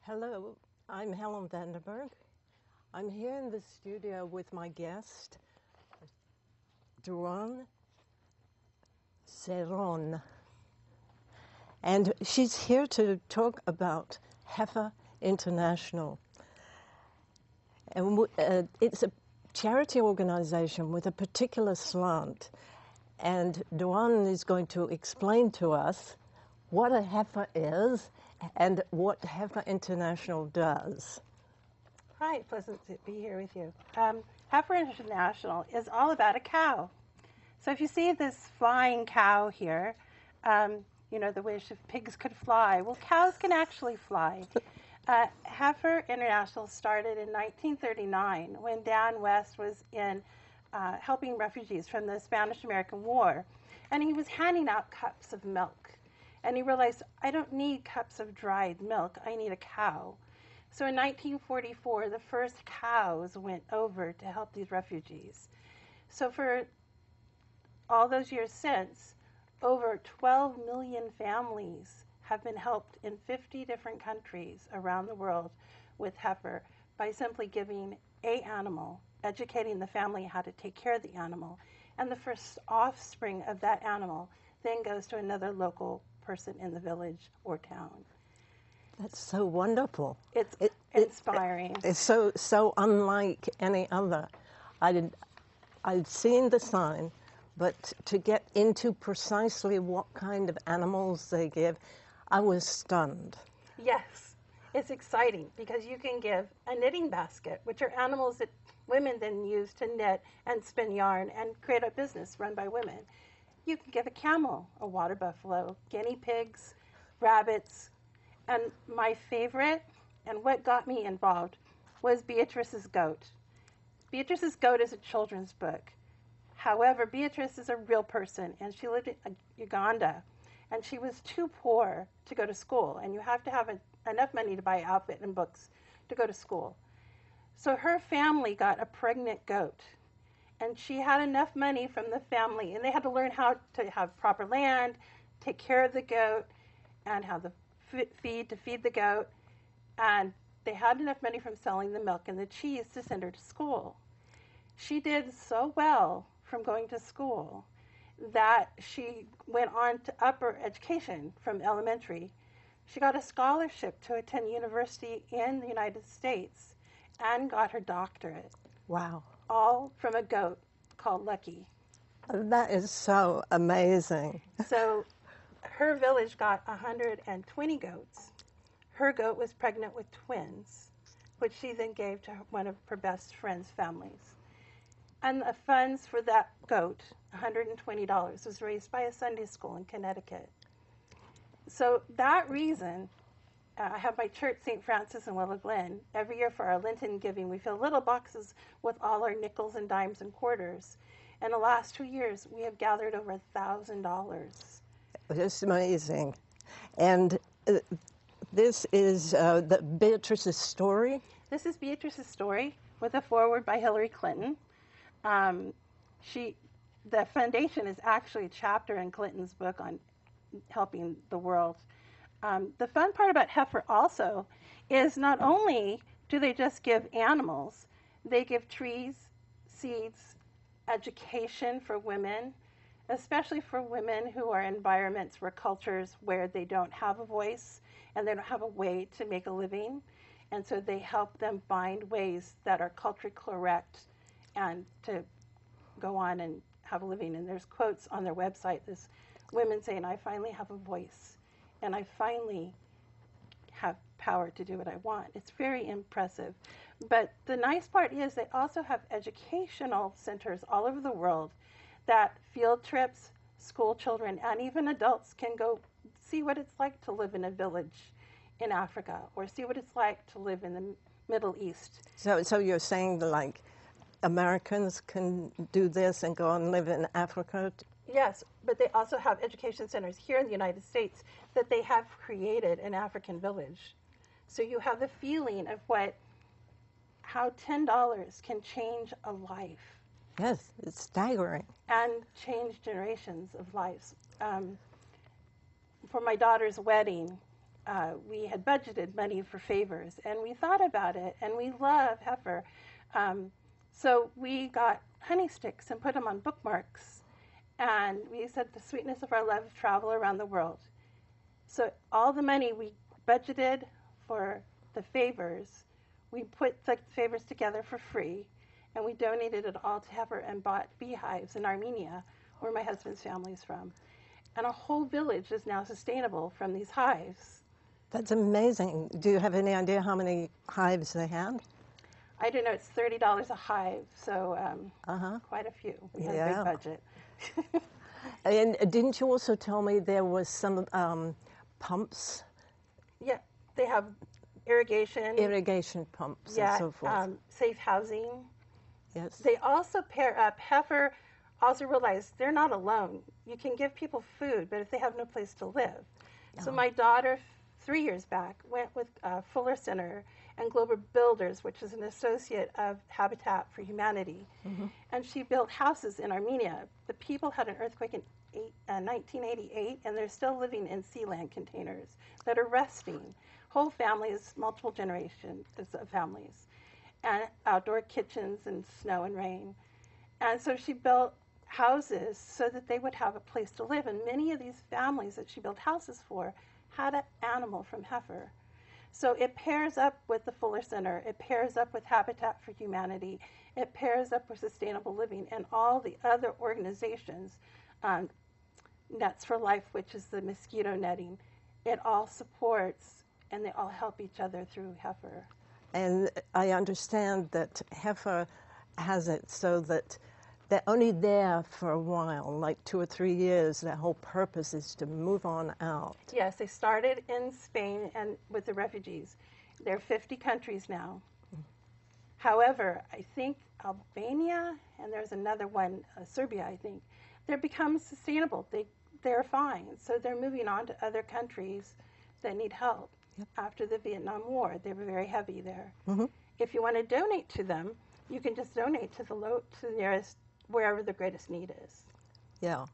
Hello, I'm Helen Vandenberg. I'm here in the studio with my guest, Duran Serron. And she's here to talk about Heifer International. And it's a charity organization with a particular slant. And Duran is going to explain to us what a heifer is and what Heifer International does. Hi, pleasant to be here with you. Heifer International is all about a cow. So if you see this flying cow here, the wish if pigs could fly. Well, cows can actually fly. Heifer International started in 1939 when Dan West was in helping refugees from the Spanish-American War. And he was handing out cups of milk. And he realized, I don't need cups of dried milk, I need a cow. So in 1944, the first cows went over to help these refugees. So for all those years since, over 12 million families have been helped in 50 different countries around the world with heifer by simply giving an animal, educating the family how to take care of the animal, and the first offspring of that animal then goes to another local person in the village or town. That's so wonderful. It's inspiring. It's so unlike any other. I'd seen the sign, but to get into precisely what kind of animals they give, I was stunned. Yes, it's exciting because you can give a knitting basket, which are animals that women then use to knit and spin yarn and create a business run by women. You can give a camel, a water buffalo, guinea pigs, rabbits, and my favorite, and what got me involved, was Beatrice's goat. Beatrice's goat is a children's book. However, Beatrice is a real person, and she lived in Uganda, and she was too poor to go to school, and you have to have enough money to buy outfit and books to go to school. So her family got a pregnant goat, and she had enough money from the family, and they had to learn how to have proper land, take care of the goat, and how to feed the goat, and they had enough money from selling the milk and the cheese to send her to school. She did so well from going to school that she went on to upper education from elementary. She got a scholarship to attend university in the United States and got her doctorate. Wow. All from a goat called Lucky. That is so amazing. So her village got 120 goats. Her goat was pregnant with twins, which she then gave to one of her best friend's families. And the funds for that goat, $120, was raised by a Sunday school in Connecticut. So that reason, I have my church, St. Francis in Willow Glen. Every year for our Lenten giving, we fill little boxes with all our nickels and dimes and quarters. In the last 2 years, we have gathered over $1,000. It's amazing. And this is Beatrice's story? This is Beatrice's story with a foreword by Hillary Clinton. The foundation is actually a chapter in Clinton's book on helping the world. The fun part about Heifer also is not only do they just give animals, they give trees, seeds, education for women, especially for women who are in environments where cultures where they don't have a voice and they don't have a way to make a living. And so they help them find ways that are culturally correct and to go on and have a living. And there's quotes on their website, this women saying, I finally have a voice and I finally have power to do what I want. It's very impressive. But the nice part is they also have educational centers all over the world that field trips, school children, and even adults can go see what it's like to live in a village in Africa or see what it's like to live in the Middle East. So you're saying that, like, Americans can do this and go and live in Africa? Yes, but they also have education centers here in the United States that they have created an African village. So you have the feeling of how $10 can change a life. Yes, it's staggering. And change generations of lives. For my daughter's wedding, we had budgeted money for favors, and we thought about it, and we love Heifer. So we got honey sticks and put them on bookmarks, and we said the sweetness of our love travel around the world. So all the money we budgeted for the favors, we put the favors together for free, and we donated it all to Heifer and bought beehives in Armenia, where my husband's family is from. And a whole village is now sustainable from these hives. That's amazing. Do you have any idea how many hives they had? I do know it's $30 a hive, so quite a few. We had a big budget. And didn't you also tell me there was some pumps? Yeah, they have irrigation pumps yeah, and so forth. Safe housing. Yes. They also pair up. Heifer also realized they're not alone. You can give people food, but if they have no place to live. Yeah. So my daughter, 3 years back, went with Fuller Center and Global Builders, which is an associate of Habitat for Humanity. Mm-hmm. And she built houses in Armenia. The people had an earthquake in 1988, and they're still living in sealand containers that are resting. Whole families, multiple generations of families, and outdoor kitchens in snow and rain. And so she built houses so that they would have a place to live. And many of these families that she built houses for had an animal from Heifer. So it pairs up with the Fuller Center. It pairs up with Habitat for Humanity. It pairs up with Sustainable Living and all the other organizations. Nets for Life, which is the mosquito netting. It all supports, and they all help each other through Heifer. And I understand that Heifer has it so that they're only there for a while, like 2 or 3 years. Their whole purpose is to move on out. Yes, they started in Spain and with the refugees. There are 50 countries now. However, I think Albania, and there's another one, Serbia, I think, they're become sustainable. They're fine. So they're moving on to other countries that need help. Yep. After the Vietnam War, they were very heavy there. Mm-hmm. If you want to donate to them, you can just donate to the nearest, wherever the greatest need is. Yeah.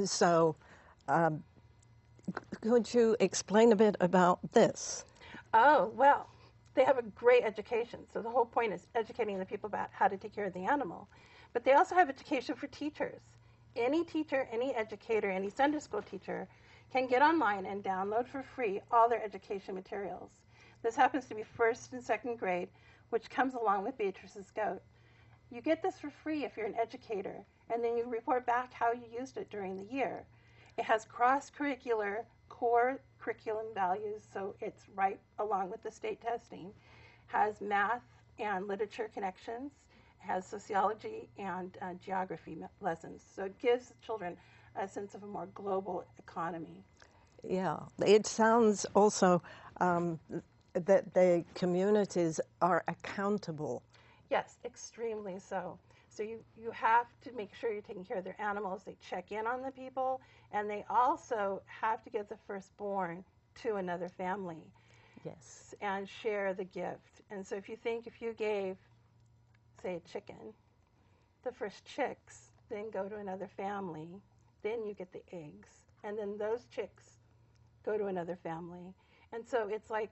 So, could you explain a bit about this? Oh, well, they have a great education. So the whole point is educating the people about how to take care of the animal. But they also have education for teachers. Any teacher, any educator, any Sunday school teacher can get online and download for free all their education materials. This happens to be 1st and 2nd grade, which comes along with Beatrice's goat. You get this for free if you're an educator, and then you report back how you used it during the year. It has cross-curricular core curriculum values, so it's right along with the state testing. Has math and literature connections, has sociology and geography lessons. So it gives children a sense of a more global economy. Yeah, it sounds also that the communities are accountable. Yes, extremely so. So you have to make sure you're taking care of their animals. They check in on the people, and they also have to give the firstborn to another family. Yes. And share the gift. And so if you gave, say, a chicken, the first chicks then go to another family, then you get the eggs, and then those chicks go to another family. And so it's like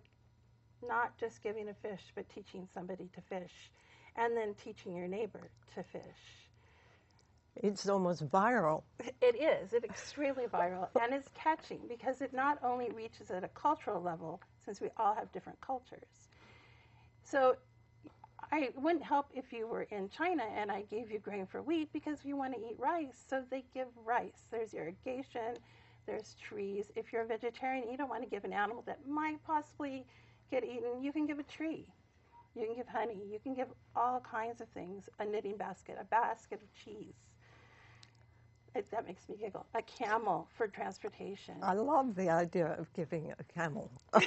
not just giving a fish, but teaching somebody to fish, and then teaching your neighbor to fish. It's almost viral. It is. It's extremely viral, and it's catching because it not only reaches at a cultural level, since we all have different cultures. So I wouldn't help if you were in China and I gave you grain for wheat because you want to eat rice, so they give rice. There's irrigation, there's trees. If you're a vegetarian, you don't want to give an animal that might possibly get eaten, you can give a tree. You can give honey. You can give all kinds of things. A knitting basket, a basket of cheese. That makes me giggle. A camel for transportation. I love the idea of giving a camel. A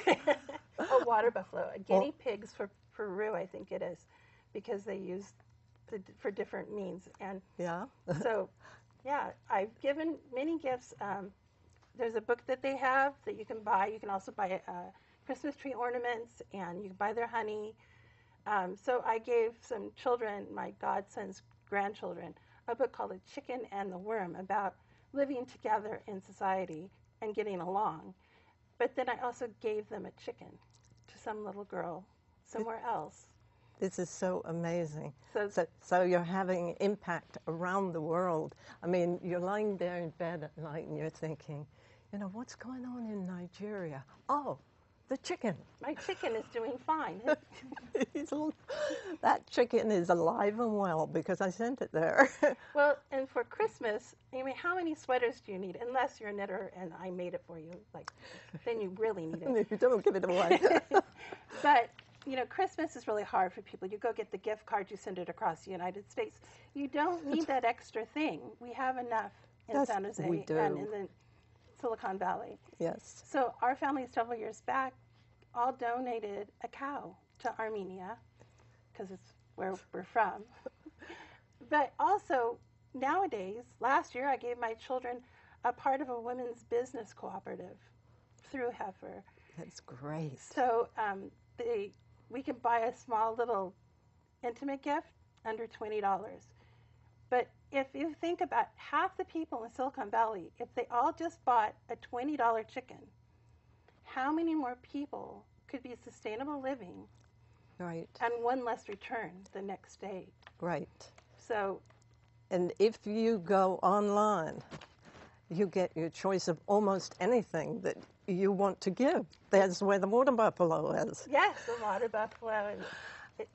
water buffalo. A guinea pigs for Peru, I think it is, because they use for different means. And yeah. So, yeah, I've given many gifts. There's a book that they have that you can buy. You can also buy Christmas tree ornaments, and you can buy their honey. So I gave some children, my godson's grandchildren, a book called The Chicken and the Worm about living together in society and getting along. But then I also gave them a chicken to some little girl somewhere else. This is so amazing. So, So you're having impact around the world. I mean, you're lying there in bed at night and you're thinking, you know, what's going on in Nigeria? Oh, the chicken. my chicken is doing fine. That chicken is alive and well because I sent it there. Well, and for Christmas, I mean, how many sweaters do you need? Unless you're a knitter and I made it for you, like, then you really need it. You don't give it away. But, you know, Christmas is really hard for people. You go get the gift card, you send it across the United States. You don't need that extra thing. We have enough in San Jose we do. and in the Silicon Valley. Yes. So our family several years back all donated a cow to Armenia because it's where we're from. But also nowadays, last year I gave my children a part of a women's business cooperative through Heifer. That's great. So we can buy a small little intimate gift under $20. But if you think about half the people in Silicon Valley, if they all just bought a $20 chicken, how many more people could be sustainable living? Right. And one less return the next day. Right. So, and if you go online, you get your choice of almost anything that you want to give. That's where the water buffalo is. yes, the water buffalo.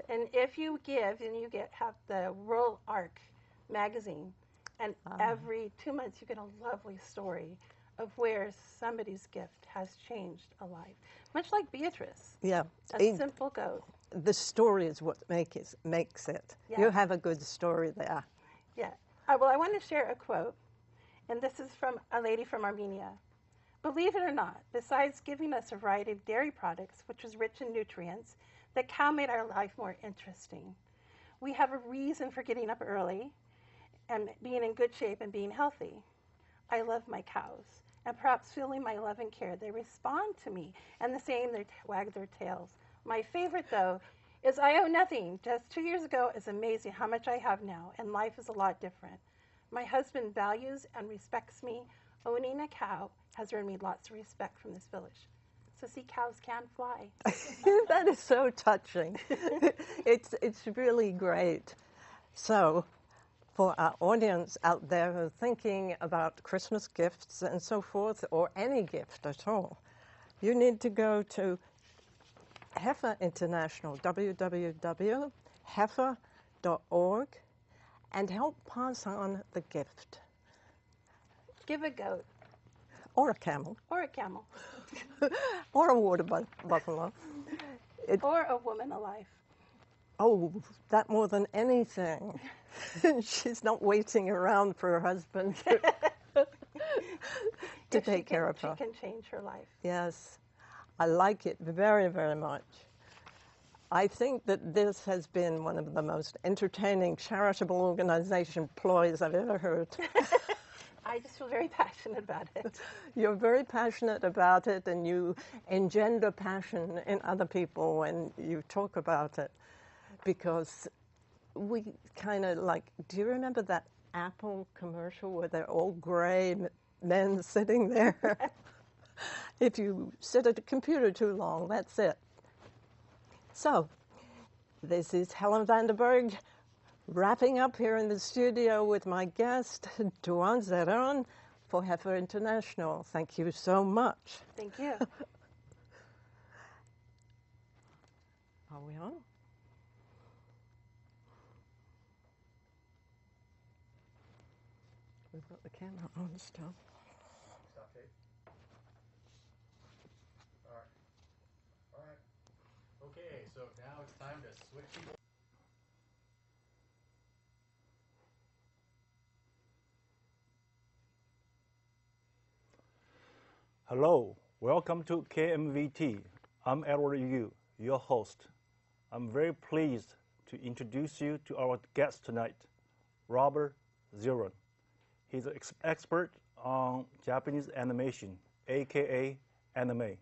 And if you give, and you have the Rural Arc magazine, and every 2 months you get a lovely story of where somebody's gift has changed a life. Much like Beatrice. Yeah. A simple goat. The story is what makes it. Yeah. You have a good story there. Yeah. Well, I want to share a quote, and this is from a lady from Armenia. Believe it or not, besides giving us a variety of dairy products, which was rich in nutrients, the cow made our life more interesting. We have a reason for getting up early and being in good shape and being healthy. I love my cows, and perhaps feeling my love and care, they respond to me, and the same, they wag their tails. My favorite, though, is I owe nothing. Just 2 years ago, it's amazing how much I have now, and life is a lot different. My husband values and respects me. Owning a cow has earned me lots of respect from this village. So see, cows can fly. That is so touching. It's really great. So, for our audience out there who are thinking about Christmas gifts and so forth, or any gift at all, you need to go to Heifer International, www.heifer.org, and help pass on the gift. Give a goat. Or a camel. Or a camel. Or a water buffalo. Or a woman alive. Oh, that more than anything. She's not waiting around for her husband to take care of her. She can change her life. Yes, I like it very, very much. I think that this has been one of the most entertaining charitable organization ploys I've ever heard. I just feel very passionate about it. You're very passionate about it, and you engender passion in other people when you talk about it. Because we kind of like, do you remember that Apple commercial where they're all gray men sitting there? If you sit at a computer too long, that's it. So, this is Helen Vanderberg wrapping up here in the studio with my guest, Duan Zeron, for Heifer International. Thank you so much. Thank you. Are we on? We've got the camera on still. Stop tape. All right. Okay, so now it's time to switch people. Hello, welcome to KMVT. I'm Edward Yu, your host. I'm very pleased to introduce you to our guest tonight, Robert Zeron. He's an expert on Japanese animation, aka anime.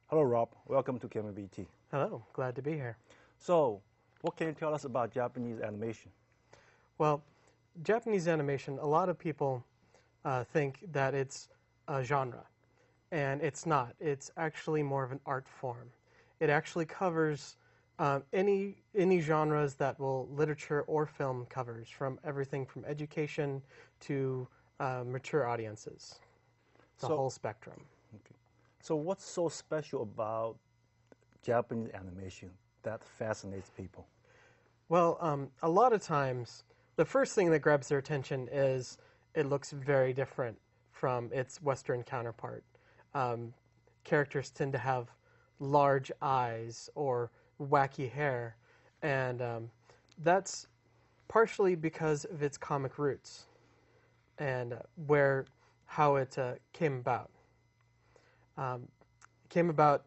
Hello, Rob. Welcome to KMVT. Hello, glad to be here. So, what can you tell us about Japanese animation? Well, Japanese animation, a lot of people think that it's a genre. and it's not. It's actually more of an art form. It actually covers any genres that literature or film covers, from everything from education to mature audiences, the So, whole spectrum. okay. So what's so special about Japanese animation that fascinates people? Well, a lot of times, the first thing that grabs their attention is it looks very different from its Western counterpart. Um, Characters tend to have large eyes or wacky hair, and that's partially because of its comic roots and how it came about. Came about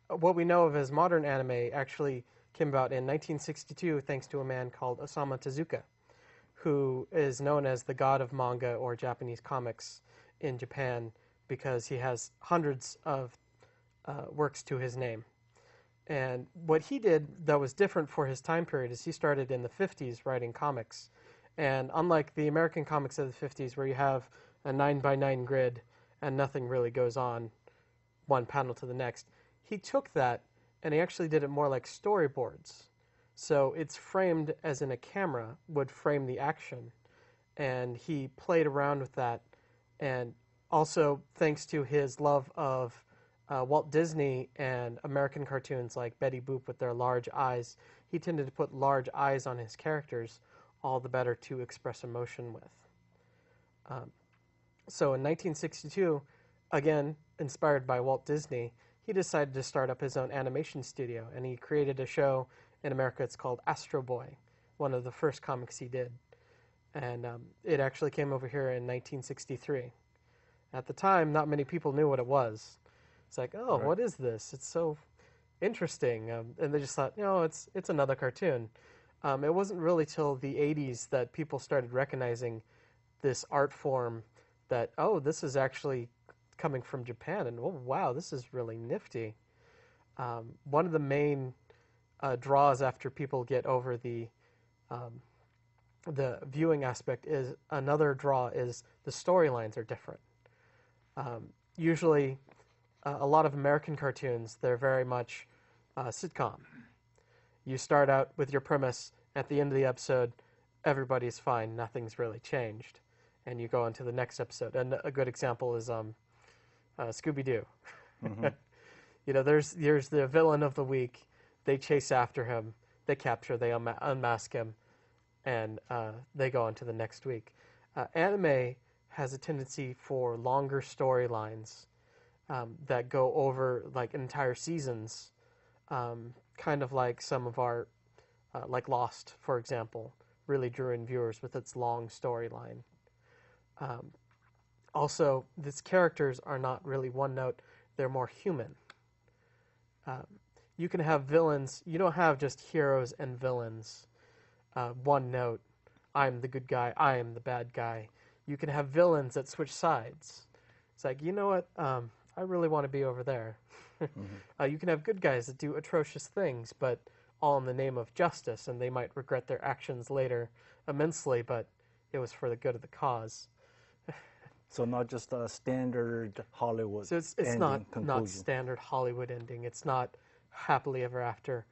What we know of as modern anime actually came about in 1962 thanks to a man called Osamu Tezuka, who is known as the god of manga or Japanese comics in Japan because he has hundreds of works to his name. And what he did that was different for his time period is he started in the 50s writing comics. And unlike the American comics of the 50s, where you have a 9x9 grid and nothing really goes on one panel to the next, he took that and he actually did it more like storyboards. So it's framed as in a camera would frame the action. And he played around with that. And also, thanks to his love of Walt Disney and American cartoons like Betty Boop with their large eyes, he tended to put large eyes on his characters, all the better to express emotion with. So in 1962, again, inspired by Walt Disney, he decided to start up his own animation studio, and he created a show in America. It's called Astro Boy, one of the first comics he did. And it actually came over here in 1963. At the time, not many people knew what it was. It's like, oh, Right. what is this? It's so interesting. And they just thought, it's another cartoon. It wasn't really till the 80s that people started recognizing this art form that, oh, this is actually coming from Japan, and oh, wow, this is really nifty. One of the main draws after people get over the viewing aspect is another draw is the storylines are different. Usually, a lot of American cartoons, they're very much sitcom. You start out with your premise, at the end of the episode, everybody's fine, nothing's really changed. And you go on to the next episode. And a good example is Scooby-Doo. Mm-hmm. There's the villain of the week. They chase after him. They capture, they unmask him, and they go on to the next week. Anime has a tendency for longer storylines that go over like entire seasons, kind of like some of our, like Lost, for example, really drew in viewers with its long storyline. Also, these characters are not really one note, they're more human. You can have villains, you don't have just heroes and villains, one note, I'm the good guy, I am the bad guy. You can have villains that switch sides. It's like, you know what, I really want to be over there. Mm-hmm. You can have good guys that do atrocious things, but all in the name of justice, and they might regret their actions later immensely, but it was for the good of the cause. So not just a standard Hollywood So it's ending not conclusion. standard Hollywood ending. It's not happily ever after.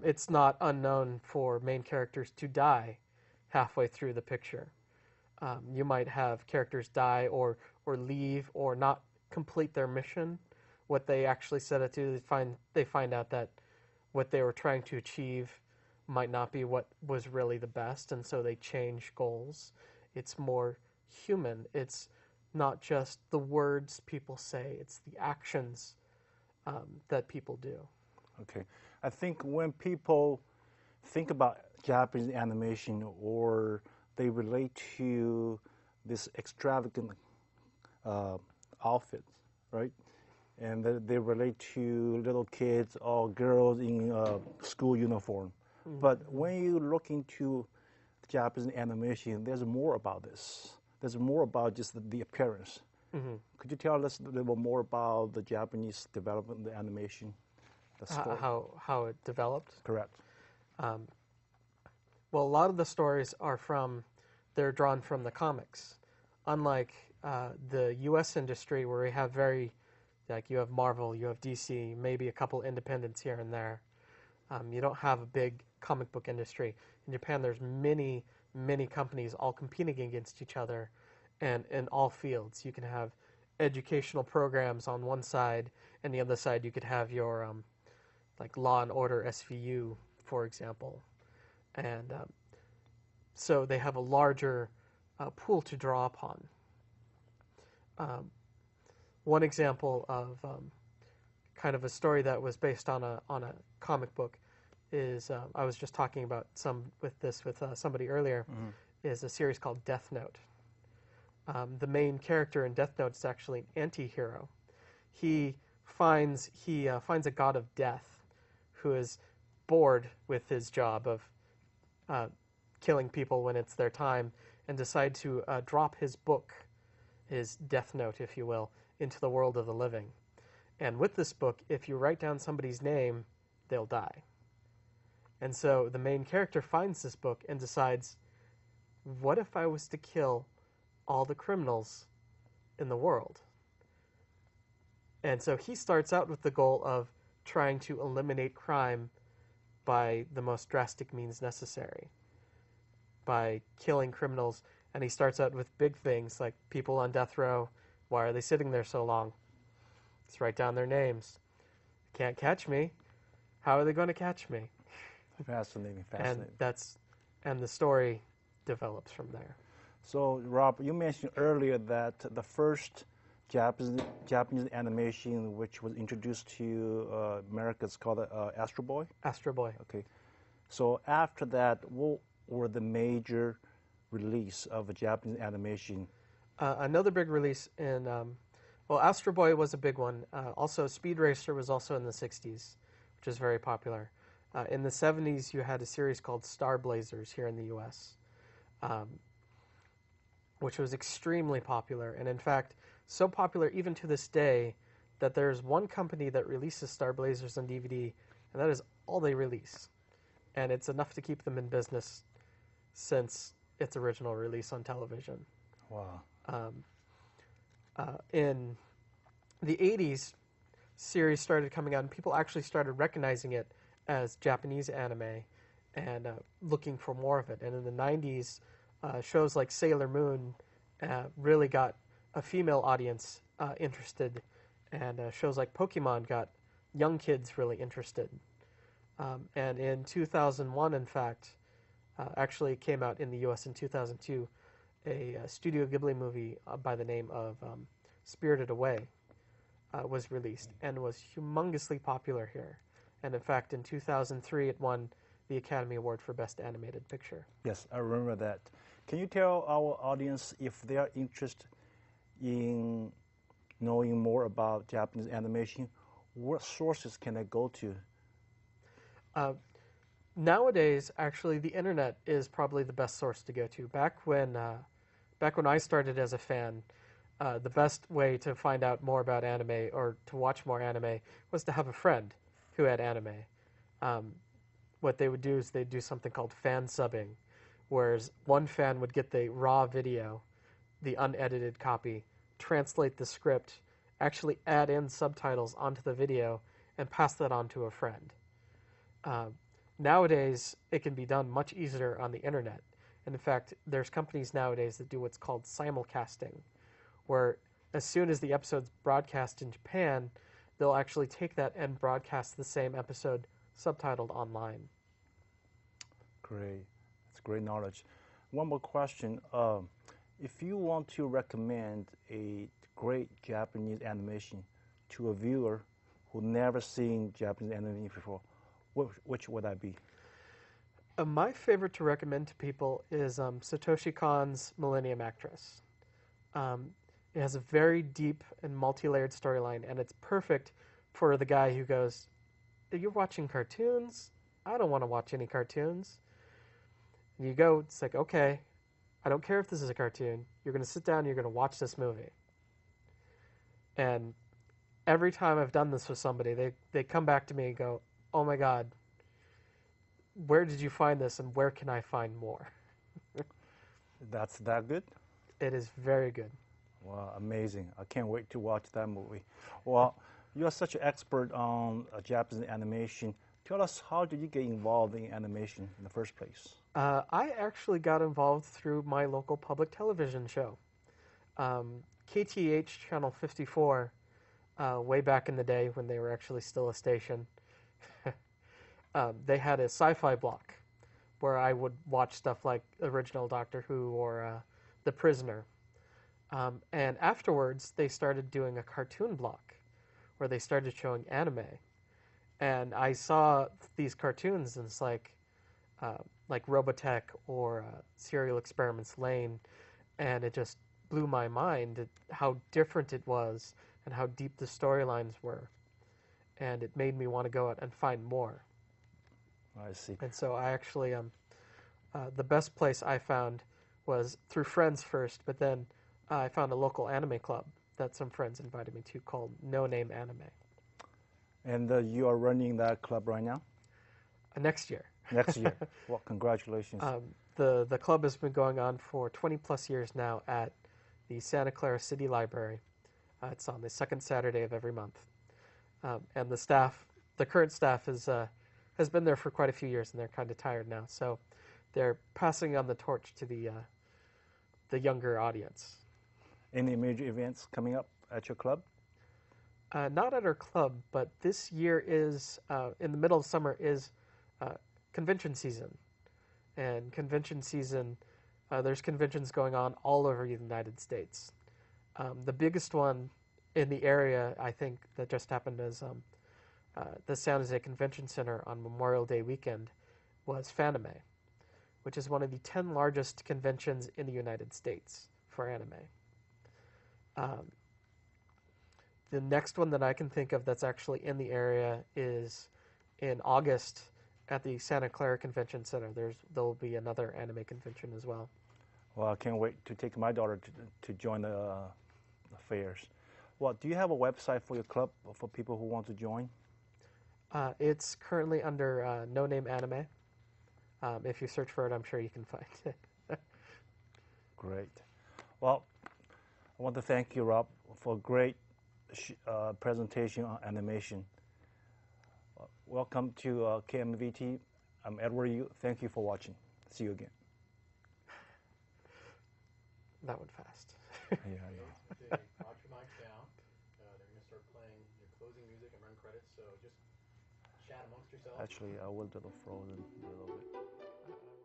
It's not unknown for main characters to die halfway through the picture. You might have characters die or leave or not complete their mission, what they actually set out to. They find out that what they were trying to achieve might not be what was really the best, and so they change goals. It's more human. It's not just the words people say, it's the actions that people do. Okay. I think when people think about Japanese animation or they relate to this extravagant outfits, right? And they relate to little kids or girls in school uniform. Mm-hmm. But when you look into Japanese animation, there's more about this. There's more about just the appearance. Mm-hmm. Could you tell us a little more about the Japanese development, the animation, the story? How it developed? Correct. Well, a lot of the stories they're drawn from the comics. Unlike the U.S. industry, where we have very Like you have Marvel, you have DC, maybe a couple independents here and there. You don't have a big comic book industry. In Japan, there's many, many companies all competing against each other, and in all fields. You can have educational programs on one side, and the other side you could have your like Law and Order SVU, for example. And so they have a larger pool to draw upon. One example of kind of a story that was based on a comic book is I was just talking about with somebody earlier. Is a series called Death Note. The main character in Death Note is actually an anti-hero. He finds a god of death who is bored with his job of killing people when it's their time, and decide to drop his book, his Death Note, if you will, into the world of the living. And with this book, if you write down somebody's name, they'll die. And so the main character finds this book and decides, what if I was to kill all the criminals in the world? And so he starts out with the goal of trying to eliminate crime by the most drastic means necessary, by killing criminals. And he starts out with big things like people on death row. Why are they sitting there so long? Let's write down their names. Can't catch me. How are they going to catch me? Fascinating. And the story develops from there. So, Rob, you mentioned earlier that the first Japanese animation which was introduced to America is called Astro Boy? Astro Boy. Okay. So after that, what were the major release of a Japanese animation? Another big release in, Astro Boy was a big one. Also, Speed Racer was also in the 60s, which is very popular. In the 70s, you had a series called Star Blazers here in the U.S., which was extremely popular. And in fact, so popular even to this day that there's one company that releases Star Blazers on DVD, and that is all they release. And it's enough to keep them in business since its original release on television. Wow. In the 80s, series started coming out, and people actually started recognizing it as Japanese anime and looking for more of it. And in the 90s, shows like Sailor Moon really got a female audience interested, and shows like Pokemon got young kids really interested. And in 2001, in fact, actually came out in the U.S. in 2002, a Studio Ghibli movie by the name of Spirited Away was released and was humongously popular here. And in fact, in 2003, it won the Academy Award for Best Animated Picture. Yes, I remember that. Can you tell our audience if they are interested in knowing more about Japanese animation, what sources can they go to? Nowadays, actually, the internet is probably the best source to go to. Back when I started as a fan, the best way to find out more about anime or to watch more anime was to have a friend who had anime. What they would do is they'd do something called fan subbing, whereas one fan would get the raw video, the unedited copy, translate the script, actually add in subtitles onto the video, and pass that on to a friend. Nowadays, it can be done much easier on the internet. And in fact, there's companies nowadays that do what's called simulcasting, where as soon as the episode's broadcast in Japan, they'll actually take that and broadcast the same episode subtitled online. Great. That's great knowledge. One more question. If you want to recommend a great Japanese animation to a viewer who never seen Japanese animation before, which would that be? My favorite to recommend to people is Satoshi Kon's Millennium Actress. It has a very deep and multi-layered storyline, and it's perfect for the guy who goes, "You're watching cartoons? I don't want to watch any cartoons." And you go, it's like, okay, I don't care if this is a cartoon. You're going to sit down and you're going to watch this movie. And every time I've done this with somebody, they come back to me and go, "Oh my God, where did you find this and where can I find more?" That's that good? It is very good. Wow, amazing. I can't wait to watch that movie. Well, you are such an expert on Japanese animation. Tell us, how did you get involved in animation in the first place? I actually got involved through my local public television show. KTH Channel 54, way back in the day when they were actually still a station, they had a sci-fi block where I would watch stuff like original Doctor Who or The Prisoner. And afterwards, they started doing a cartoon block where they started showing anime. And I saw these cartoons, and it's like Robotech or Serial Experiments Lane, and it just blew my mind at how different it was and how deep the storylines were. And it made me want to go out and find more. I see. And so I actually, the best place I found was through friends first, but then I found a local anime club that some friends invited me to called No Name Anime. And you are running that club right now? Next year. Next year. Well, congratulations. The club has been going on for 20 plus years now at the Santa Clara City Library. It's on the second Saturday of every month. And the current staff has been there for quite a few years, and they're kind of tired now. So they're passing on the torch to the younger audience. Any major events coming up at your club? Not at our club, but this year is, in the middle of summer, is convention season. And convention season, there's conventions going on all over the United States. The biggest one in the area, I think, that just happened is the San Jose Convention Center on Memorial Day weekend was Fanime, which is one of the 10 largest conventions in the United States for anime. The next one that I can think of that's actually in the area is in August at the Santa Clara Convention Center. There'll be another anime convention as well. Well, I can't wait to take my daughter to join the fairs. Well, do you have a website for your club for people who want to join? It's currently under No Name Anime. If you search for it, I'm sure you can find it. Great. Well, I want to thank you, Rob, for a great presentation on animation. Welcome to KMVT. I'm Edward Yu. Thank you for watching. See you again. That went fast. Yeah. They brought your mic down. They're going to start playing your closing music and run credits, so just chat amongst yourselves. Actually, I was a little frozen a little bit.